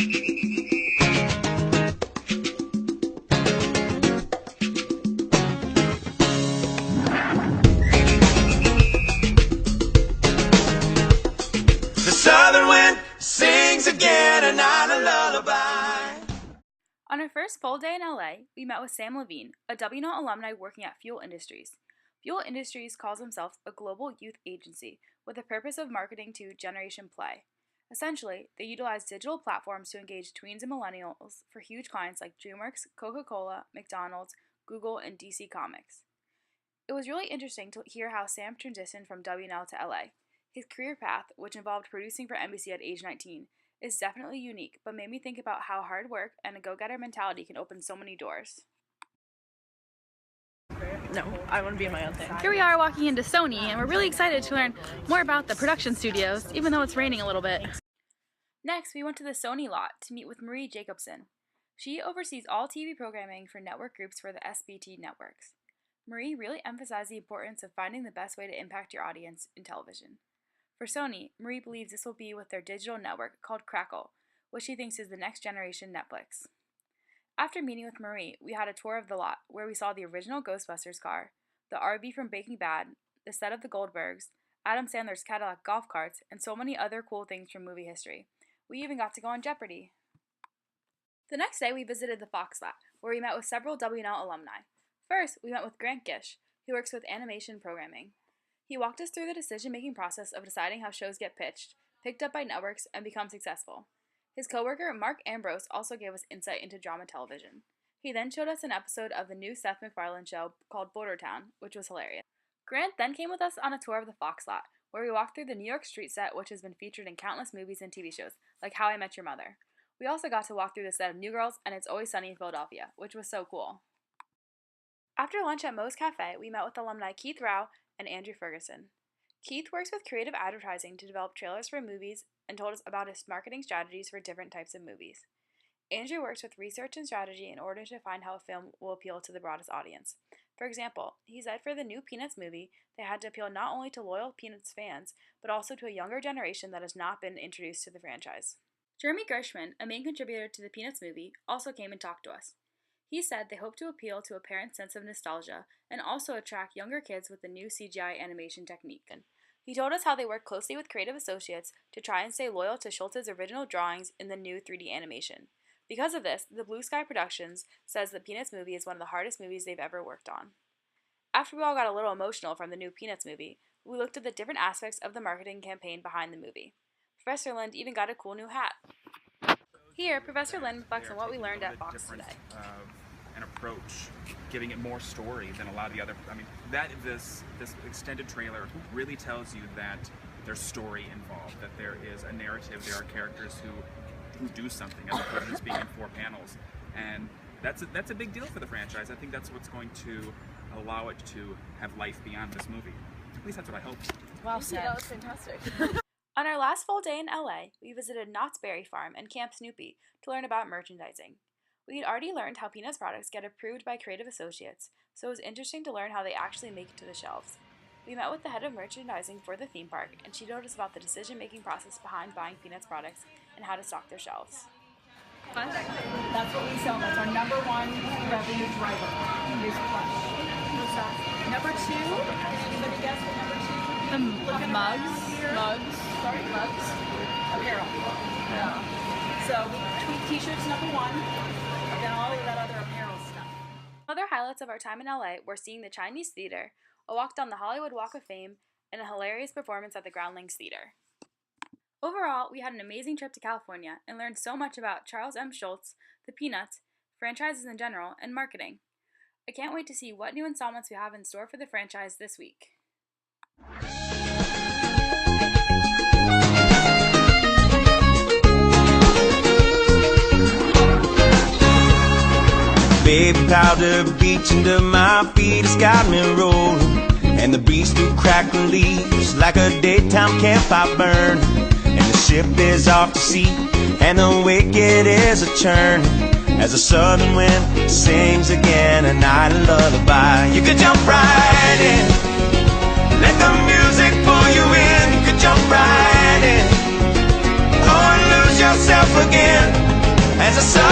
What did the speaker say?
On our first full day in LA, we met with Sam Levine, a WNOT alumni working at Fuel Industries. Fuel Industries calls themselves a global youth agency with the purpose of marketing to Generation Play. Essentially, they utilize digital platforms to engage tweens and millennials for huge clients like DreamWorks, Coca-Cola, McDonald's, Google, and DC Comics. It was really interesting to hear how Sam transitioned from WNL to LA. His career path, which involved producing for NBC at age 19, is definitely unique, but made me think about how hard work and a go-getter mentality can open so many doors. No, I want to be in my own thing. Here we are walking into Sony, and we're really excited to learn more about the production studios, even though it's raining a little bit. Next, we went to the Sony lot to meet with Marie Jacobson. She oversees all TV programming for network groups for the SBT networks. Marie really emphasized the importance of finding the best way to impact your audience in television. For Sony, Marie believes this will be with their digital network called Crackle, which she thinks is the next generation Netflix. After meeting with Marie, we had a tour of the lot, where we saw the original Ghostbusters car, the RV from Breaking Bad, the set of the Goldbergs, Adam Sandler's Cadillac golf carts, and so many other cool things from movie history. We even got to go on Jeopardy! The next day, we visited the Fox lot, where we met with several WNL alumni. First, we met with Grant Gish, who works with animation programming. He walked us through the decision-making process of deciding how shows get pitched, picked up by networks, and become successful. His coworker, Mark Ambrose, also gave us insight into drama television. He then showed us an episode of the new Seth MacFarlane show called Border Town, which was hilarious. Grant then came with us on a tour of the Fox lot, where we walked through the New York street set, which has been featured in countless movies and TV shows, like How I Met Your Mother. We also got to walk through the set of New Girls and It's Always Sunny in Philadelphia, which was so cool. After lunch at Moe's Cafe, we met with alumni Keith Rao and Andrew Ferguson. Keith works with creative advertising to develop trailers for movies and told us about his marketing strategies for different types of movies. Andrew works with research and strategy in order to find how a film will appeal to the broadest audience. For example, he said for the new Peanuts movie, they had to appeal not only to loyal Peanuts fans, but also to a younger generation that has not been introduced to the franchise. Jeremy Gershman, a main contributor to the Peanuts movie, also came and talked to us. He said they hope to appeal to a parent's sense of nostalgia and also attract younger kids with the new CGI animation technique. He told us how they work closely with creative associates to try and stay loyal to Schultz's original drawings in the new 3D animation. Because of this, the Blue Sky Productions says the Peanuts movie is one of the hardest movies they've ever worked on. After we all got a little emotional from the new Peanuts movie, we looked at the different aspects of the marketing campaign behind the movie. Professor Lind even got a cool new hat. Here, Professor Lind reflects on what we learned at Fox today. An approach, giving it more story than a lot of the other. I mean, this extended trailer really tells you that there's story involved, that there is a narrative, there are characters who do something as opposed to just being in 4 panels, and that's a big deal for the franchise. I think that's what's going to allow it to have life beyond this movie. At least that's what I hope. Wow, said. That was fantastic. On our last full day in LA, we visited Knott's Berry Farm and Camp Snoopy to learn about merchandising. We had already learned how Peanuts products get approved by creative associates, so it was interesting to learn how they actually make it to the shelves. We met with the head of merchandising for the theme park, and she told us about the decision-making process behind buying Peanuts products and how to stock their shelves. That's what we sell. That's our #1 revenue driver. Is plush. What's that? Number 2. Anybody guess what number 2 would be? The mugs. Mugs. Apparel. Yeah. So we tweet t-shirts #1. Then all of that other apparel stuff. Other highlights of our time in LA were seeing the Chinese Theater, a walk down the Hollywood Walk of Fame, and a hilarious performance at the Groundlings Theater. Overall, we had an amazing trip to California and learned so much about Charles M. Schulz, the Peanuts, franchises in general, and marketing. I can't wait to see what new installments we have in store for the franchise this week. Baby powder beach under my feet has got me rolling, and the breeze through crackling leaves like a daytime campfire burn. And the ship is off to sea, and the wicked is a churn, as the southern wind sings again a night lullaby. You could jump right in, let the music pull you in. You could jump right in, or lose yourself again. as the sun